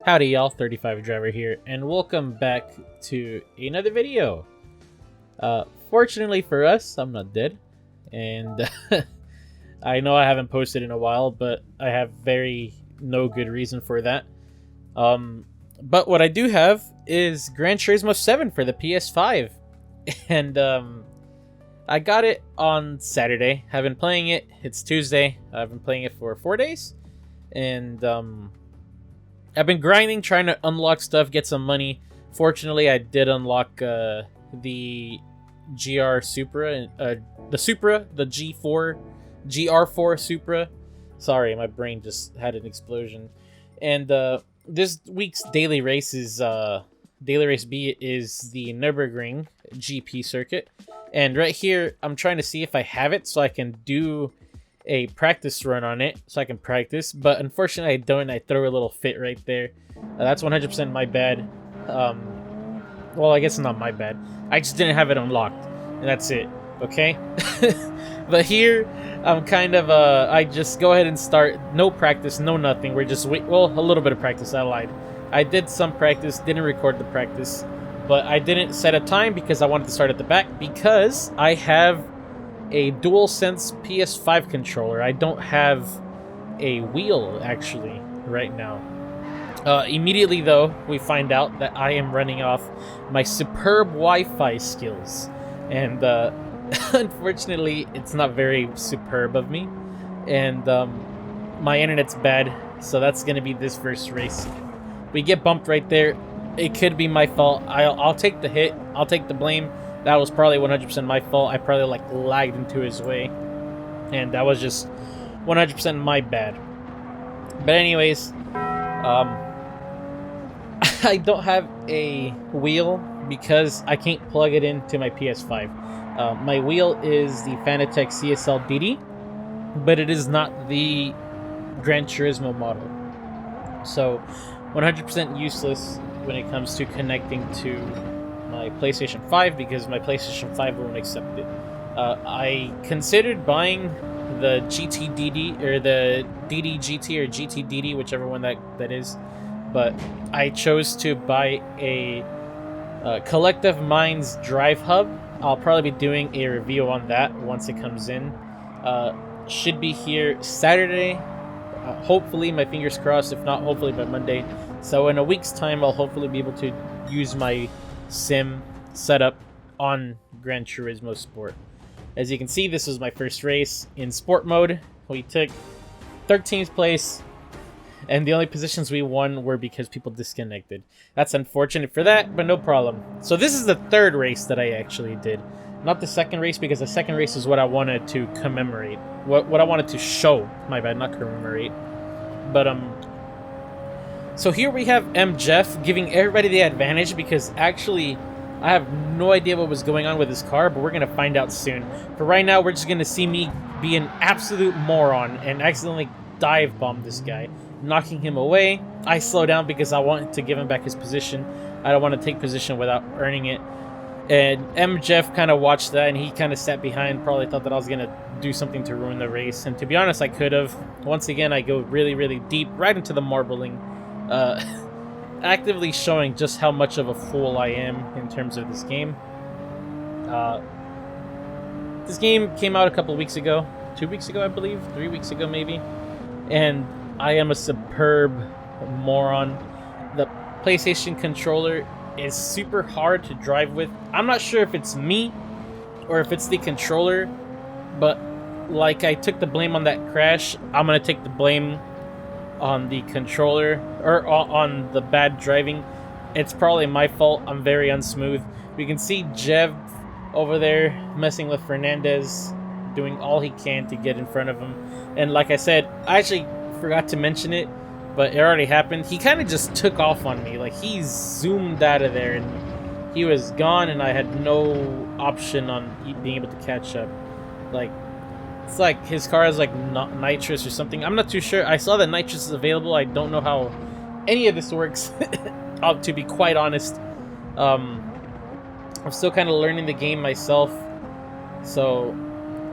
Howdy y'all, 35 Driver here, and welcome back to another video. Fortunately for us, I'm not dead, and I know I haven't posted in a while, but I have no good reason for that. But what I do have is Gran Turismo 7 for the PS5, and I got it on Saturday. I've been playing it. It's Tuesday. I've been playing it for 4 days, and I've been grinding, trying to unlock stuff, get some money. Fortunately, I did unlock the GR Supra, the GR4 Supra. Sorry, my brain just had an explosion. And this week's daily race is daily race B is the Nürburgring GP circuit. And right here, I'm trying to see if I have it so I can do a practice run on it so I can practice, but unfortunately I don't. I throw a little fit right there. That's 100% my bad. Well, I guess it's not my bad. I just didn't have it unlocked, and that's it. Okay. But here I'm kind of I just go ahead and start. No practice, no nothing. We're just well, a little bit of practice. I lied. I did some practice, didn't record the practice, but I didn't set a time because I wanted to start at the back because I have a DualSense PS5 controller. I don't have a wheel actually right now. Immediately though, we find out that I am running off my superb Wi-Fi skills, and unfortunately it's not very superb of me, and my internet's bad, so that's gonna be this first race. We get bumped right there. It could be my fault. I'll take the hit. I'll take the blame. That was probably 100% my fault. I probably lagged into his way, and that was just 100% my bad. But anyways, I don't have a wheel because I can't plug it into my PS5. My wheel is the Fanatec CSL DD, but it is not the Gran Turismo model, so 100% useless when it comes to connecting to my PlayStation 5 because my PlayStation 5 won't accept it. I considered buying the GTDD or the DD-GT or GT-DD, whichever one that is, but I chose to buy a Collective Minds Drive Hub. I'll probably be doing a review on that once it comes in. Should be here Saturday. Hopefully, my fingers crossed. If not, hopefully by Monday. So in a week's time, I'll hopefully be able to use my sim setup on Gran Turismo Sport. As you can see, this was my first race in sport mode. We took 13th place, and the only positions we won were because people disconnected. That's unfortunate for that, but no problem. So this is the third race that I actually did. Not the second race, because the second race is what I wanted to commemorate. What I wanted to show. My bad, not commemorate. But so here we have Jeff giving everybody the advantage because actually I have no idea what was going on with his car, but we're going to find out soon. For right now, we're just going to see me be an absolute moron and accidentally dive bomb this guy, knocking him away. I slow down because I want to give him back his position. I don't want to take position without earning it. And Jeff kind of watched that, and he kind of sat behind, probably thought that I was going to do something to ruin the race. And to be honest, I could have. Once again, I go really, really deep, right into the marbling. Actively showing just how much of a fool I am in terms of this game. This game came out a couple weeks ago, 2 weeks ago I believe, 3 weeks ago maybe, and I am a superb moron. The PlayStation controller is super hard to drive with. I'm not sure if it's me or if it's the controller, but like I took the blame on that crash, I'm gonna take the blame on the controller or on the bad driving. It's probably my fault. I'm very unsmooth. We can see Jeff over there messing with Fernandez, doing all he can to get in front of him. And like I said, I actually forgot to mention it, but it already happened. He kind of just took off on me. Like, he zoomed out of there and he was gone, and I had no option on being able to catch up. Like, it's like his car has like nitrous or something. I'm not too sure. I saw that nitrous is available. I don't know how any of this works, to be quite honest. I'm still kind of learning the game myself. So,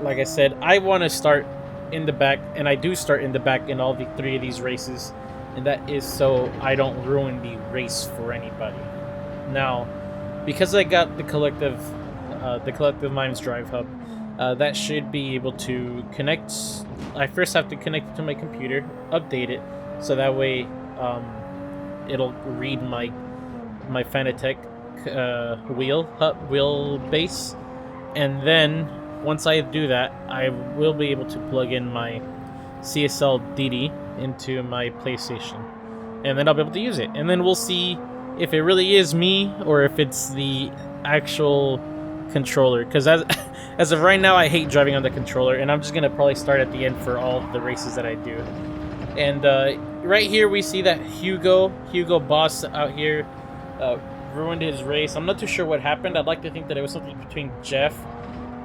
like I said, I want to start in the back, and I do start in the back in all 3 of these races. and that is so I don't ruin the race for anybody. Now, because I got the collective minds drive hub, that should be able to connect. I first have to connect it to my computer, update it, so that way it'll read my Fanatec wheel base, and then once I do that, I will be able to plug in my CSL DD into my PlayStation, and then I'll be able to use it, and then we'll see if it really is me or if it's the actual controller, because as of right now, I hate driving on the controller, and I'm just gonna probably start at the end for all the races that I do. And right here we see that Hugo Boss out here ruined his race. I'm not too sure what happened. I'd like to think that it was something between Jeff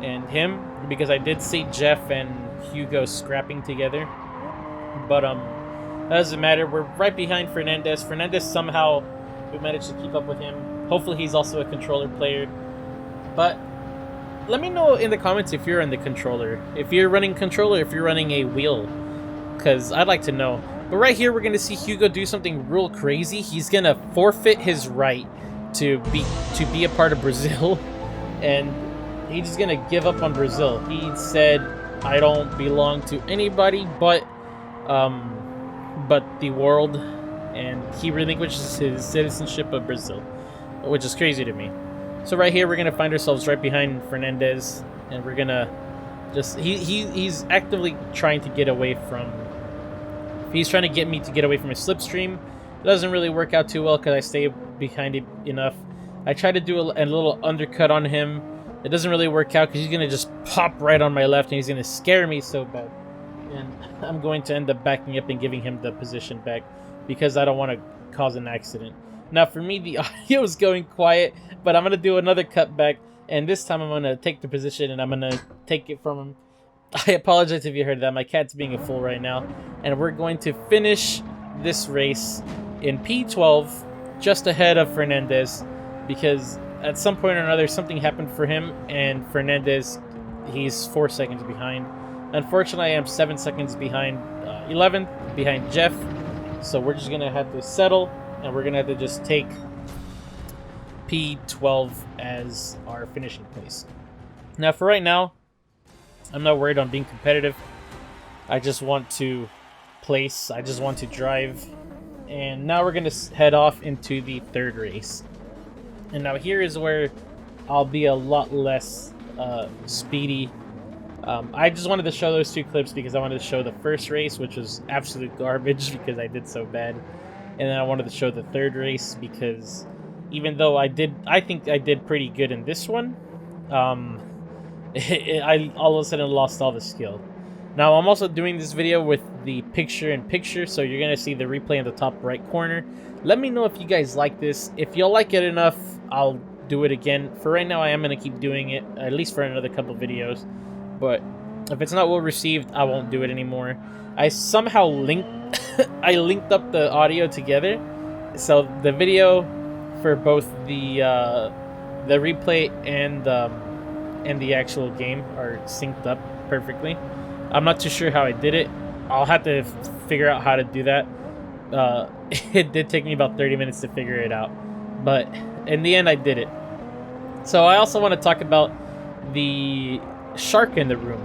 and him, because I did see Jeff and Hugo scrapping together. But that doesn't matter. We're right behind Fernandez. Fernandez, somehow we managed to keep up with him. Hopefully he's also a controller player. But let me know in the comments if you're on the controller. If you're running controller, if you're running a wheel, because I'd like to know. But right here, we're going to see Hugo do something real crazy. He's going to forfeit his right to be a part of Brazil, and he's just going to give up on Brazil. He said, I don't belong to anybody but the world, and he relinquishes his citizenship of Brazil, which is crazy to me. So right here, we're going to find ourselves right behind Fernandez, and we're going to just... He's actively trying to get away from... He's trying to get me to get away from his slipstream. It doesn't really work out too well because I stay behind it enough. I try to do a little undercut on him. It doesn't really work out because he's going to just pop right on my left, and he's going to scare me so bad. And I'm going to end up backing up and giving him the position back because I don't want to cause an accident. Now, for me, the audio is going quiet, but I'm going to do another cutback, and this time I'm going to take the position, and I'm going to take it from him. I apologize if you heard that. My cat's being a fool right now. And we're going to finish this race in P12, just ahead of Fernandez, because at some point or another, something happened for him, and Fernandez, he's 4 seconds behind. Unfortunately, I am 7 seconds behind 11th, behind Jeff. So we're just going to have to settle, and we're going to have to just take P12 as our finishing place. Now, for right now, I'm not worried on being competitive. I just want to place. I just want to drive. And now we're going to head off into the third race. And now here is where I'll be a lot less speedy. I just wanted to show those two clips because I wanted to show the first race, which was absolute garbage because I did so bad. And then I wanted to show the third race because even though I think I did pretty good in this one, I all of a sudden lost all the skill. Now, I'm also doing this video with the picture-in-picture, so you're going to see the replay in the top right corner. Let me know if you guys like this. If y'all like it enough, I'll do it again. For right now, I am going to keep doing it, at least for another couple videos. But if it's not well received, I won't do it anymore. I somehow linked up the audio together, so the video for both the replay and the actual game are synced up perfectly. I'm not too sure how I did it. I'll have to figure out how to do that. It did take me about 30 minutes to figure it out, but in the end I did it. So I also want to talk about the shark in the room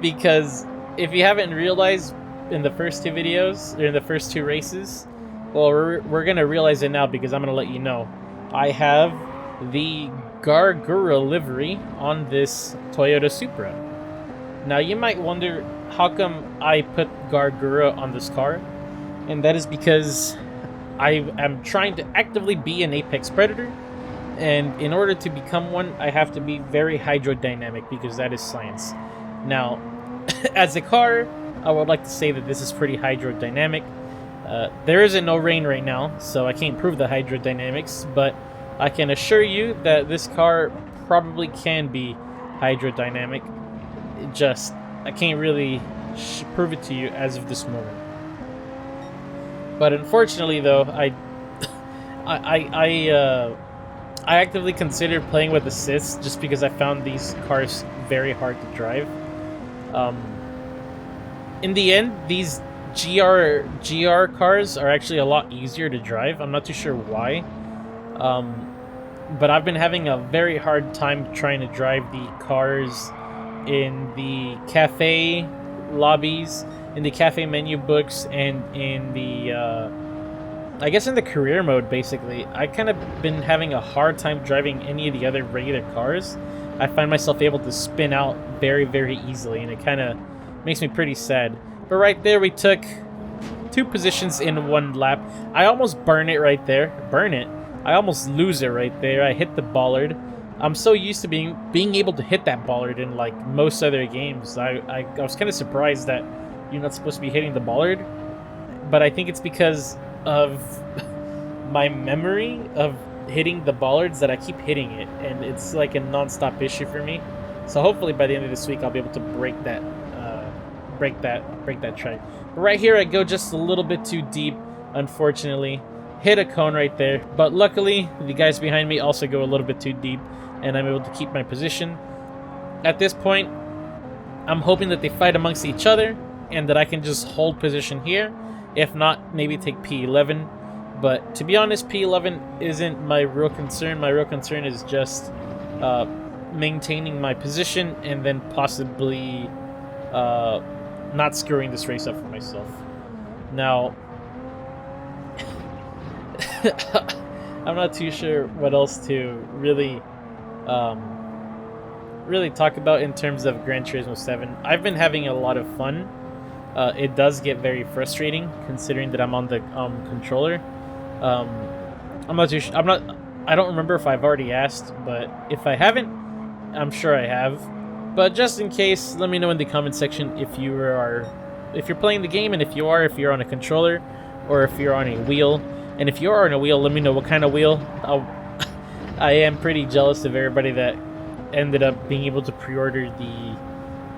because if you haven't realized in the first two videos, or in the first two races, well, we're gonna realize it now because I'm gonna let you know. I have the Gargura livery on this Toyota Supra. Now you might wonder how come I put Gargura on this car, and that is because I am trying to actively be an apex predator, and in order to become one, I have to be very hydrodynamic because that is science. Now, as a car, I would like to say that this is pretty hydrodynamic. There isn't no rain right now, so I can't prove the hydrodynamics, but I can assure you that this car probably can be hydrodynamic. I can't really prove it to you as of this moment. But unfortunately, though, I actively considered playing with assists just because I found these cars very hard to drive. In the end, these GR cars are actually a lot easier to drive. I'm not too sure why. But I've been having a very hard time trying to drive the cars in the cafe lobbies, in the cafe menu books, and in the I guess in the career mode. Basically, I kind of been having a hard time driving any of the other regular cars. I find myself able to spin out very, very easily, and it kind of makes me pretty sad. But right there, we took 2 positions in 1 lap. I almost burn it right there. Burn it. I almost lose it right there. I hit the bollard. I'm so used to being able to hit that bollard in like most other games. I was kind of surprised that you're not supposed to be hitting the bollard, but I think it's because of my memory of hitting the bollards that I keep hitting it, and it's like a non-stop issue for me. So hopefully by the end of this week I'll be able to break that trend. But right here I go just a little bit too deep, unfortunately. Hit a cone right there, but luckily the guys behind me also go a little bit too deep, and I'm able to keep my position. At this point, I'm hoping that they fight amongst each other and that I can just hold position here. If not, maybe take P11. But to be honest, P11 isn't my real concern. My real concern is just maintaining my position and then possibly not screwing this race up for myself. Now, I'm not too sure what else to really talk about in terms of Gran Turismo 7. I've been having a lot of fun. It does get very frustrating considering that I'm on the controller. I'm not too sure. I don't remember if I've already asked, but if I haven't, I'm sure I have. But just in case, let me know in the comment section if you're playing the game, and if you're on a controller or if you're on a wheel. And if you are on a wheel, let me know what kind of wheel. I am pretty jealous of everybody that ended up being able to pre-order the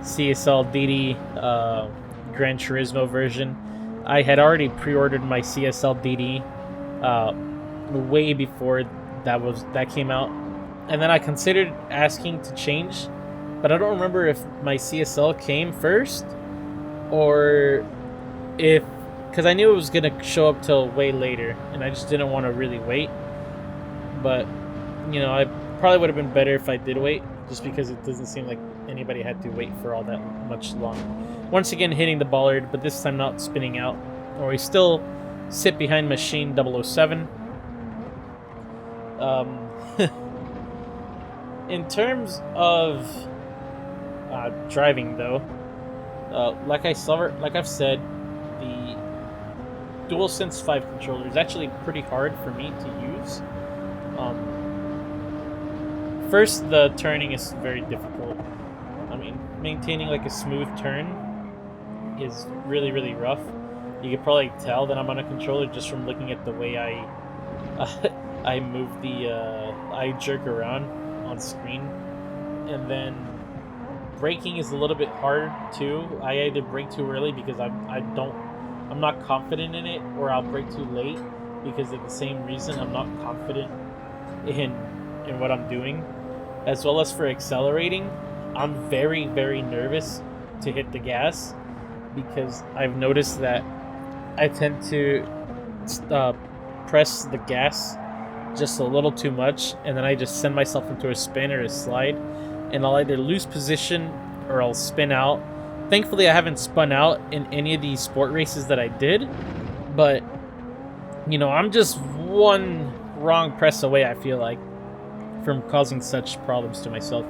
CSL DD Gran Turismo version. I had already pre-ordered my CSL DD way before that came out, and then I considered asking to change, but I don't remember if my CSL came first or if, because I knew it was gonna show up till way later, and I just didn't want to really wait. But you know, I probably would have been better if I did wait, just because it doesn't seem like anybody had to wait for all that much long. Once again, hitting the bollard, but this time not spinning out, or we still sit behind machine 007. In terms of driving, though, like I've said, the DualSense 5 controller is actually pretty hard for me to use. First, the turning is very difficult. I mean, maintaining like a smooth turn is really, really rough. You could probably tell that I'm on a controller just from looking at the way I move I jerk around on screen. And then braking is a little bit hard too. I either brake too early because I'm not confident in it, or I'll brake too late because of the same reason. I'm not confident in what I'm doing. As well as for accelerating, I'm very, very nervous to hit the gas because I've noticed that I tend to press the gas just a little too much, and then I just send myself into a spin or a slide, and I'll either lose position or I'll spin out. Thankfully, I haven't spun out in any of these sport races that I did, but you know, I'm just one wrong press away, I feel like, from causing such problems to myself.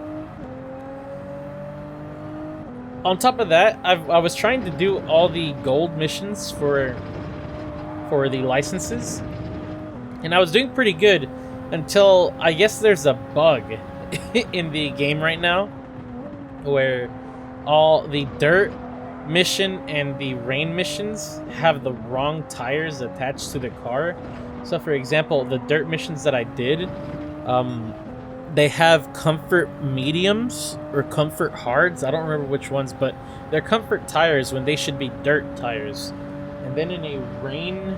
On top of that, I was trying to do all the gold missions for the licenses, and I was doing pretty good until I guess there's a bug in the game right now where all the dirt mission and the rain missions have the wrong tires attached to the car. So for example, the dirt missions that I did, they have comfort mediums or comfort hards. I don't remember which ones, but they're comfort tires when they should be dirt tires. And then in a rain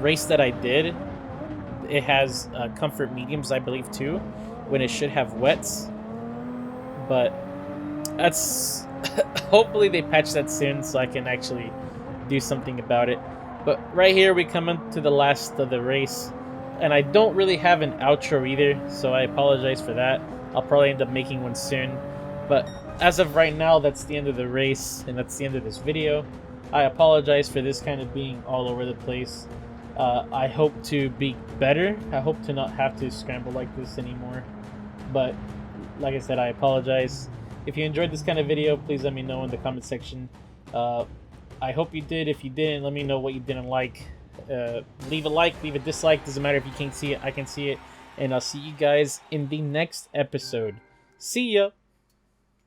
race that I did, it has comfort mediums, I believe, too, when it should have wets. But that's hopefully they patch that soon so I can actually do something about it. But right here we come into the last of the race, and I don't really have an outro either, so I apologize for that. I'll probably end up making one soon. But as of right now, that's the end of the race, and that's the end of this video. I apologize for this kind of being all over the place. I hope to be better. I hope to not have to scramble like this anymore. But like I said, I apologize. If you enjoyed this kind of video, please let me know in the comment section. I hope you did. If you didn't, let me know what you didn't like. Leave a like, leave a dislike. Doesn't matter if you can't see it, I can see it. And I'll see you guys in the next episode. See ya!